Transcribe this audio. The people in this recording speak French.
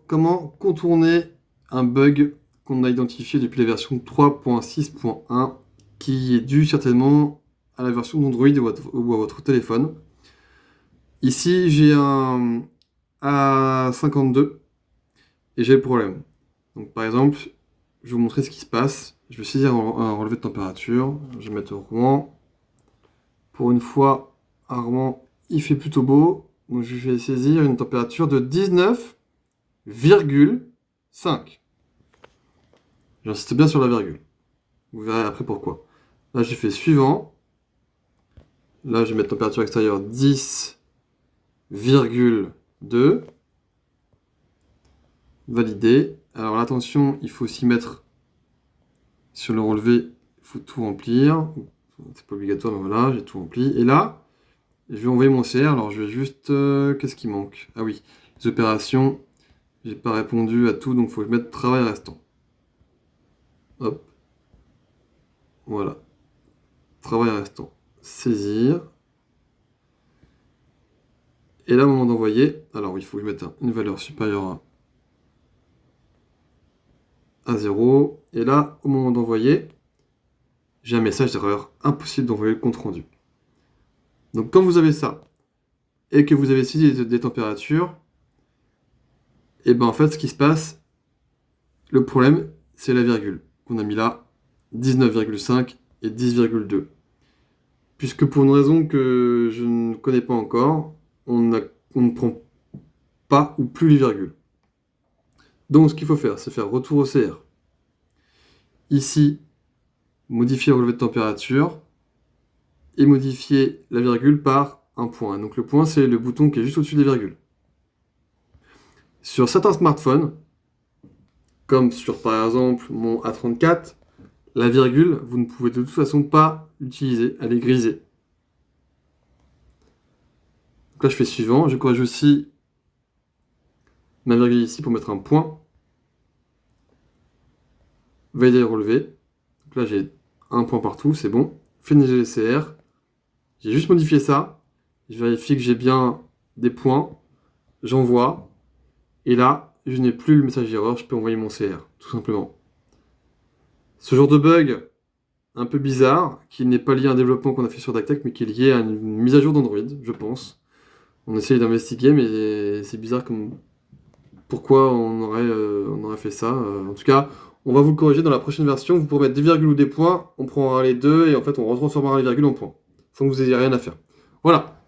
comment contourner un bug qu'on a identifié depuis la version 3.6.1 qui est dû certainement à la version d'Android ou à votre téléphone. Ici, j'ai un A52 et j'ai le problème. Donc par exemple, je vais vous montrer ce qui se passe. Je vais saisir un relevé de température. Je vais mettre Rouen. Pour une fois, à Rouen, il fait plutôt beau. Donc je vais saisir une température de 19,5. J'insiste bien sur la virgule. Vous verrez après pourquoi. Là, j'ai fait suivant. Là, je vais mettre température extérieure 10,2. Valider. Alors attention, il faut aussi mettre sur le relevé, il faut tout remplir. C'est pas obligatoire, mais voilà, j'ai tout rempli. Et là, je vais envoyer mon CR. Alors je vais juste... qu'est-ce qui manque? Ah oui, les opérations. J'ai pas répondu à tout, donc il faut mettre travail restant. Hop. Voilà. Travail restant. Saisir. Et là, au moment d'envoyer, alors oui, il faut que je mette une valeur supérieure à 0. Et là, au moment d'envoyer, j'ai un message d'erreur. Impossible d'envoyer le compte rendu. Donc quand vous avez ça, et que vous avez saisi des températures, et ben en fait, ce qui se passe, le problème, c'est la virgule qu'on a mis là, 19,5 et 10,2. Puisque pour une raison que je ne connais pas encore, on ne prend pas ou plus les virgules. Donc ce qu'il faut faire, c'est faire retour au CR. Ici, modifier le relevé de température et modifier la virgule par un point. Donc le point, c'est le bouton qui est juste au-dessus des virgules. Sur certains smartphones, comme sur par exemple mon A34, la virgule, vous ne pouvez de toute façon pas l'utiliser, elle est grisée. Donc là, je fais suivant. Je corrige aussi ma virgule ici pour mettre un point. Valider le relevé. Donc là, j'ai un point partout, c'est bon. Finaliser les CR. J'ai juste modifié ça. Je vérifie que j'ai bien des points. J'envoie. Et là, je n'ai plus le message d'erreur. Je peux envoyer mon CR, tout simplement. Ce genre de bug un peu bizarre, qui n'est pas lié à un développement qu'on a fait sur DACTEC, mais qui est lié à une mise à jour d'Android, je pense. On essaye d'investiguer, mais c'est bizarre comme... Pourquoi on aurait fait ça. En tout cas, on va vous le corriger dans la prochaine version. Vous pourrez mettre des virgules ou des points, on prendra les deux, et en fait, on retransformera les virgules en points. Sans que vous ayez rien à faire. Voilà.